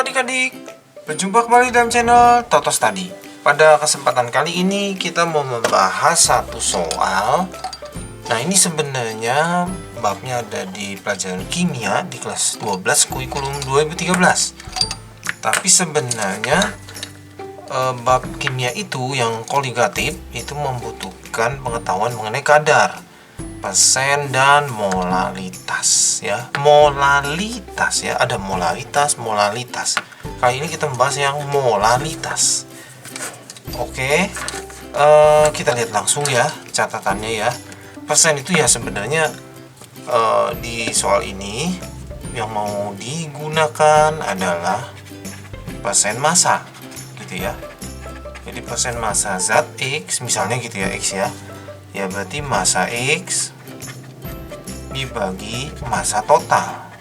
adik-adik, berjumpa kembali dalam channel Toto Study. Pada kesempatan kali ini kita mau membahas satu soal. Nah, ini sebenarnya babnya ada di pelajaran kimia di kelas 12 kurikulum 2013. Tapi sebenarnya bab kimia itu yang koligatif itu membutuhkan pengetahuan mengenai kadar, persen, dan molaritas ya. Molaritas ya, ada molaritas. Kali ini kita membahas yang molaritas. Oke, kita lihat langsung ya catatannya ya. Persen itu ya sebenarnya di soal ini yang mau digunakan adalah persen massa gitu ya. Jadi persen massa zat X misalnya gitu ya, X ya. Ya berarti massa X dibagi massa total.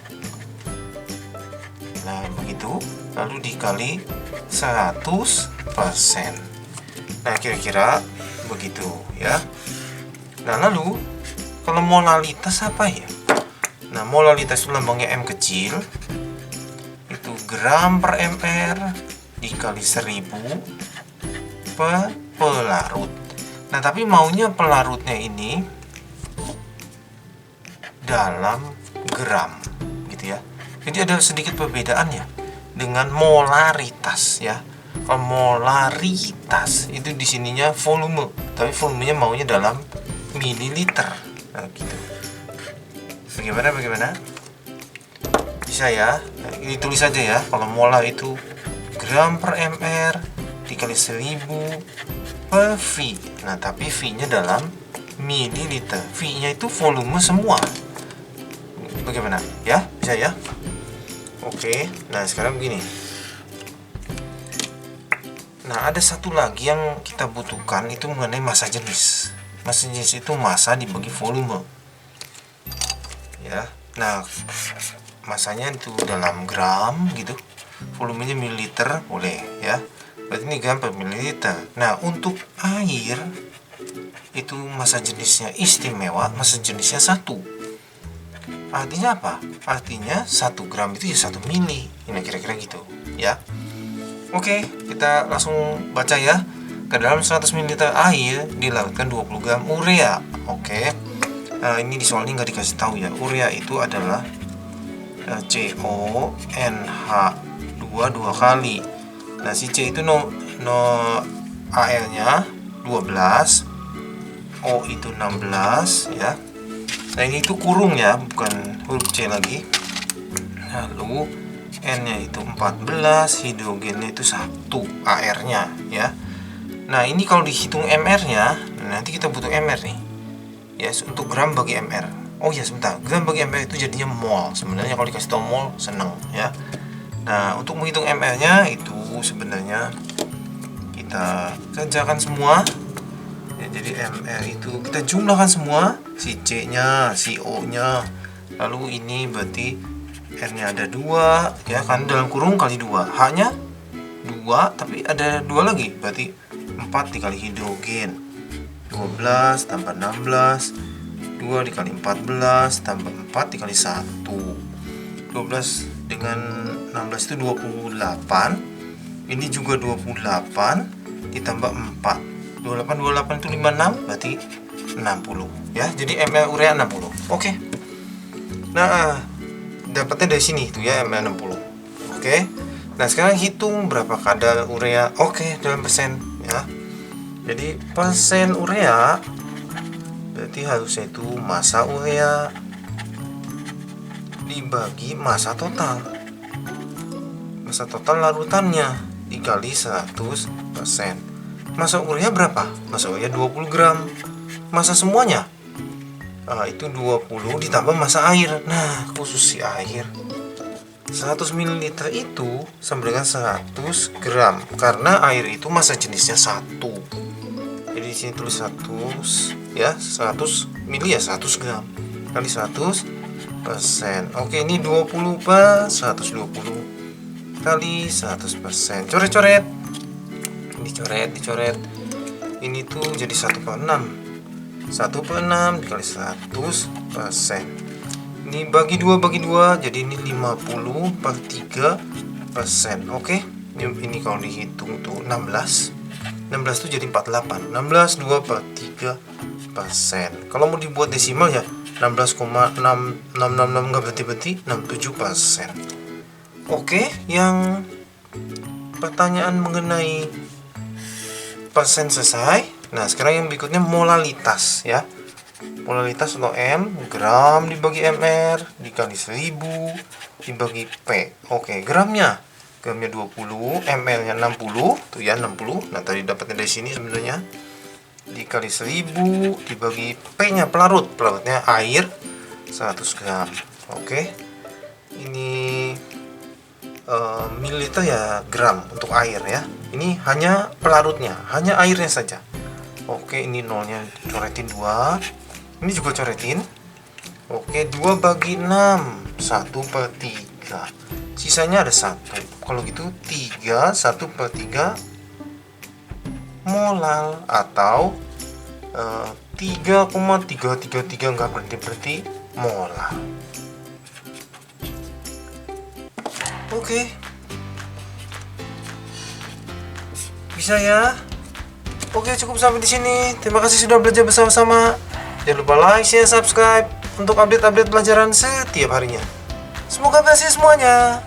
Nah begitu, lalu dikali 100%. Nah kira-kira begitu ya. Nah lalu kalau molaritas apa ya? Nah molaritas itu lambangnya M kecil, itu gram per mr dikali 1000 per pelarut. Nah tapi maunya pelarutnya ini dalam gram gitu ya. Jadi ada sedikit perbedaannya dengan molaritas ya. Kalau molaritas itu di sininya volume, tapi volumenya maunya dalam mililiter. Nah gitu. Bagaimana? Bisa ya. Nah, ini tulis saja ya. Kalau molar itu gram per mr dikali 1000 per V. Nah, tapi V-nya dalam mililiter. V-nya itu volume semua. Bagaimana? Ya, bisa ya? Oke, nah sekarang begini. Nah, ada satu lagi yang kita butuhkan itu mengenai massa jenis. Massa jenis itu massa dibagi volume. Ya. Nah, massanya itu dalam gram gitu. Volumenya mililiter boleh ya. Berarti ini gram per mililiter. Nah untuk air itu massa jenisnya istimewa, massa jenisnya 1. Artinya apa? Artinya 1 gram itu ya 1 mili. Ini kira-kira gitu ya. Oke, kita langsung baca ya. Ke dalam 100 ml air dilarutkan 20 gram urea. Oke. Nah, ini di soal ini nggak dikasih tahu ya. Urea itu adalah CONH2 dua kali. Nah si C itu AL-nya 12, O itu 16 ya. Nah ini itu kurung ya, bukan huruf C lagi. Lalu N-nya itu 14, hidrogennya itu 1, AR-nya ya. Nah ini kalau dihitung MR-nya, nanti kita butuh MR nih. Ya, untuk gram bagi MR. Oh ya sebentar, gram bagi MR itu jadinya mol. Sebenarnya kalau dikasih tahu mol seneng ya. Nah untuk menghitung MR-nya itu sebenarnya kita kerjakan semua ya, jadi MR itu kita jumlahkan semua, si C nya, si O nya, lalu ini berarti R nya ada 2 ya kan, dalam kurung kali 2, H nya 2 tapi ada 2 lagi, berarti 4 dikali hidrogen 12 tambah 16, 2 dikali 14 tambah 4 dikali 1, 12 dengan 16 itu 28. Ini juga 28 ditambah 4. 28 itu 56 berarti 60 ya. Jadi ml urea 60. Oke. Nah, dapatnya dari sini tuh ya ml 60. Oke. Nah, sekarang hitung berapa kadar urea. Oke, dalam persen ya. Jadi persen urea berarti harusnya itu massa urea dibagi massa total. Massa total larutannya dikali 100%. Massa urea berapa? Massa urea 20 gram. Massa semuanya itu 20 ditambah massa air. Nah, khusus si air 100 ml itu sama dengan 100 gram karena air itu massa jenisnya 1. Jadi di sini tulis 100 ya, 100 mili ya 100 gram kali 100%. Oke, ini 20 per 120 kali 100%. Coret-coret. Dicoret. Ini tuh jadi 1 per 6. 1 per 6 dikali 100%. Ini bagi 2 jadi ini 50 per 3 Oke, ini kalau dihitung tuh 16 tuh jadi 48. 16 2 per 3%. Kalau mau dibuat desimal ya 16,6666 nggak berhenti 67%. Oke, yang pertanyaan mengenai persen selesai. Nah, sekarang yang berikutnya molalitas ya. Molalitas atau M, gram dibagi mr dikali 1000 dibagi P. Oke, gramnya 20, ml-nya 60, tuh ya 60. Nah, tadi dapatnya dari sini sebenarnya. Dikali 1000 dibagi P-nya pelarutnya air 100 gram. Oke. Ini mililiter ya gram untuk air ya. Ini hanya pelarutnya, hanya airnya saja. Oke, ini nolnya coretin 2. Ini juga coretin. Oke, 2 bagi 6, 1 per 3. Sisanya ada 1. Kalau gitu 3, 1 per 3 molal atau 3,333 nggak berhenti molal. Oke. Bisa ya? Oke, cukup sampai di sini. Terima kasih sudah belajar bersama-sama. Jangan lupa like, share, subscribe untuk update-update pelajaran setiap harinya. Semoga berhasil semuanya.